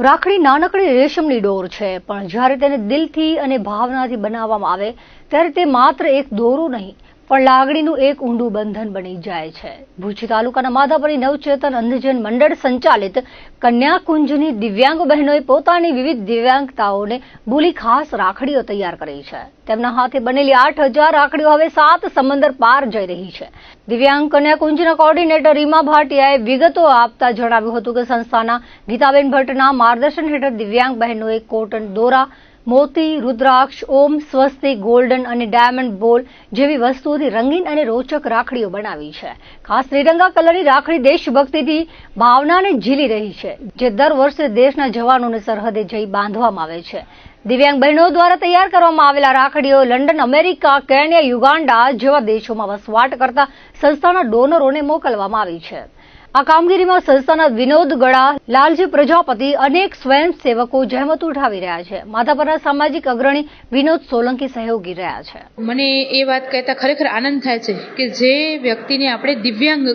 રાખડી નાનકડી રેશમની ડોર છે, પણ જ્યારે તેને દિલથી અને ભાવનાથી બનાવવામાં આવે ત્યારે તે માત્ર એક દોરું નહીં પણ લાગણીનું એક ઊંડું બંધન બની જાય છે. ભુજ તાલુકાના માધાપરી નવચેતન અંધજન મંડળ સંચાલિત કન્યાકુંજની દિવ્યાંગ બહેનોએ પોતાની વિવિધ દિવ્યાંગતાઓને ભૂલી ખાસ રાખડીઓ તૈયાર કરી છે. તેમના હાથે બનેલી 8000 રાખડીઓ હવે 7 સમંદર પાર જઈ રહી છે. દિવ્યાંગ કન્યાકુંજના કોર્ડિનેટર રીમા ભાટિયાએ વિગતો આપતા જણાવ્યું હતું કે સંસ્થાના ગીતાબેન ભટ્ટના માર્ગદર્શન હેઠળ દિવ્યાંગ બહેનોએ કોટન દોરા, મોતી, રુદ્રાક્ષ, ઓમ, સ્વસ્તિક, ગોલ્ડન અને ડાયમંડ બોલ જેવી વસ્તુઓથી રંગીન અને રોચક રાખડીઓ બનાવી છે. ખાસ ત્રિરંગા કલરની રાખડી દેશભક્તિથી ભાવનાને ઝીલી રહી છે, જે દર વર્ષે દેશના જવાનોને સરહદે જઈ બાંધવામાં આવે છે. દિવ્યાંગ બહેનો દ્વારા તૈયાર કરવામાં આવેલા રાખડીઓ લંડન, અમેરિકા, કેન્યા, યુગાન્ડા જેવા દેશોમાં વસવાટ કરતા સંસ્થાના ડોનરોને મોકલવામાં આવી છે. આ કામગીરીમાં સંસ્થાના વિનોદ ગળા, લાલજી પ્રજાપતિ અનેક સ્વયંસેવકો જહેમત ઉઠાવી રહ્યા છે. માધાપરના સામાજિક અગ્રણી વિનોદ સોલંકી સહયોગી રહ્યા છે. મને એ વાત કહેતા ખરેખર આનંદ થાય છે કે જે વ્યક્તિને આપણે દિવ્યાંગ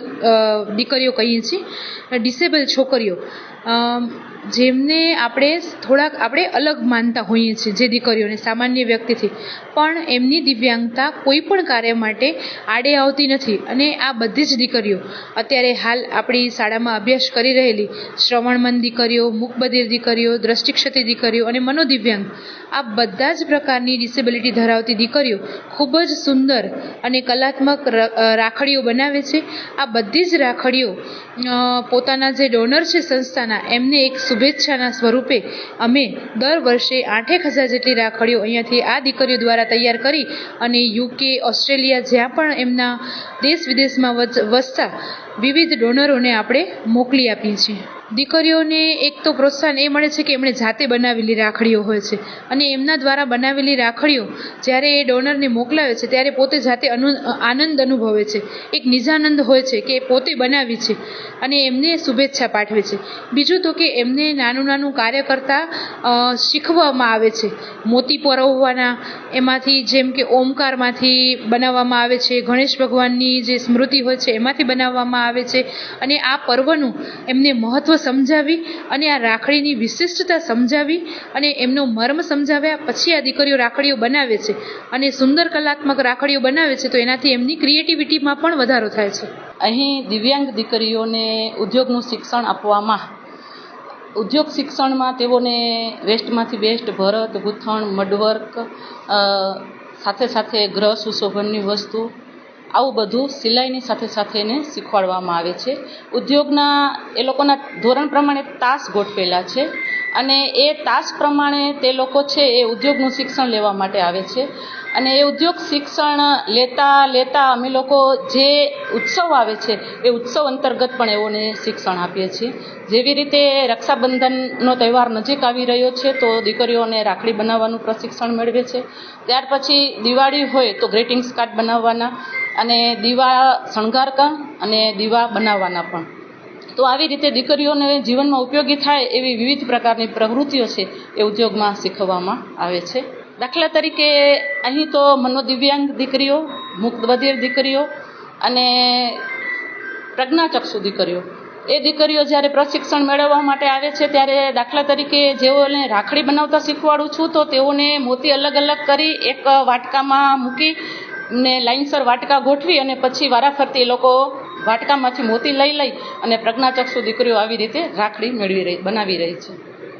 દીકરીઓ કહીએ છીએ, ડિસેબલ છોકરીઓ, જેમને આપણે અલગ માનતા હોઈએ છીએ, જે દીકરીઓને સામાન્ય વ્યક્તિથી, પણ એમની દિવ્યાંગતા કોઈ પણ કાર્ય માટે આડે આવતી નથી. અને આ બધી જ દીકરીઓ અત્યારે હાલ આપણી શાળામાં અભ્યાસ કરી રહેલી શ્રવણમંદ દીકરીઓ, મૂકબધિર દીકરીઓ, દ્રષ્ટિક્ષતિ દીકરીઓ અને મનોદિવ્યાંગ, આ બધા જ પ્રકારની ડિસેબિલિટી ધરાવતી દીકરીઓ ખૂબ જ સુંદર અને કલાત્મક રાખડીઓ બનાવે છે. આ બધી જ રાખડીઓ પોતાના જે ડોનર છે સંસ્થાના, એમને એક શુભેચ્છાના સ્વરૂપે અમે દર વર્ષે 8000 જેટલી રાખડીઓ અહીંયાથી આ દીકરીઓ દ્વારા તૈયાર કરી અને UK, ઓસ્ટ્રેલિયા, જ્યાં પણ એમના દેશ વિદેશમાં વસતા વિવિધ ડોનરોને આપણે મોકલી આપીએ છીએ. દીકરીઓને એક તો પ્રોત્સાહન એ મળે છે કે એમણે જાતે બનાવેલી રાખડીઓ હોય છે, અને એમના દ્વારા બનાવેલી રાખડીઓ જ્યારે એ ડોનરને મોકલાવે છે ત્યારે પોતે જાતે આનંદ અનુભવે છે. એક નિજાનંદ હોય છે કે પોતે બનાવી છે અને એમને શુભેચ્છા પાઠવે છે. બીજું તો કે એમને નાનું નાનું કાર્ય કરતાં શીખવવામાં આવે છે. મોતી પરોવવાના, એમાંથી જેમ કે ઓમકારમાંથી બનાવવામાં આવે છે, ગણેશ ભગવાનની જે સ્મૃતિ હોય છે એમાંથી બનાવવામાં આવે છે. અને આ પર્વનું એમને મહત્વ સમજાવી અને આ રાખડીની વિશિષ્ટતા સમજાવી અને એમનો મર્મ સમજાવ્યા પછી આ દીકરીઓ રાખડીઓ બનાવે છે અને સુંદર કલાત્મક રાખડીઓ બનાવે છે. તો એનાથી એમની ક્રિએટિવિટીમાં પણ વધારો થાય છે. અહીં દિવ્યાંગ દીકરીઓને ઉદ્યોગનું શિક્ષણ આપવામાં, ઉદ્યોગ શિક્ષણમાં તેઓને વેસ્ટમાંથી બેસ્ટ, ભરત, ગૂંથણ, મડવર્ક, સાથે સાથે ગ્રહ સુશોભનની વસ્તુ, આવું બધું સિલાઈની સાથે સાથે એને શીખવાડવામાં આવે છે. ઉદ્યોગના એ લોકોના ધોરણ પ્રમાણે તાસ ગોઠવેલા છે અને એ તાસ પ્રમાણે તે લોકો છે એ ઉદ્યોગનું શિક્ષણ લેવા માટે આવે છે. અને એ ઉદ્યોગ શિક્ષણ લેતા અમે લોકો જે ઉત્સવ આવે છે એ ઉત્સવ અંતર્ગત પણ એઓને શિક્ષણ આપીએ છીએ. જેવી રીતે રક્ષાબંધનનો તહેવાર નજીક આવી રહ્યો છે તો દીકરીઓને રાખડી બનાવવાનું પ્રશિક્ષણ મેળવે છે. ત્યાર પછી દિવાળી હોય તો ગ્રીટિંગ્સ કાર્ડ બનાવવાના અને દીવા શણગારકા અને દીવા બનાવવાના પણ. તો આવી રીતે દીકરીઓને જીવનમાં ઉપયોગી થાય એવી વિવિધ પ્રકારની પ્રવૃત્તિઓ છે એ ઉદ્યોગમાં શીખવવામાં આવે છે. દાખલા તરીકે અહીં તો મનોદિવ્યાંગ દીકરીઓ, મૂકબધિર દીકરીઓ અને પ્રજ્ઞાચક્ષુ દીકરીઓ, એ દીકરીઓ જ્યારે પ્રશિક્ષણ મેળવવા માટે આવે છે ત્યારે દાખલા તરીકે જેઓને રાખડી બનાવતા શીખવાડું છું તો તેઓને મોતી અલગ અલગ કરી એક વાટકામાં મૂકી ને લાઇનસર વાટકા ગોઠવી અને પછી વારાફરતી એ લોકો વાટકામાંથી મોતી લઈ અને પ્રજ્ઞાચક્ષુ દીકરીઓ આવી રીતે રાખડી બનાવી રહી છે.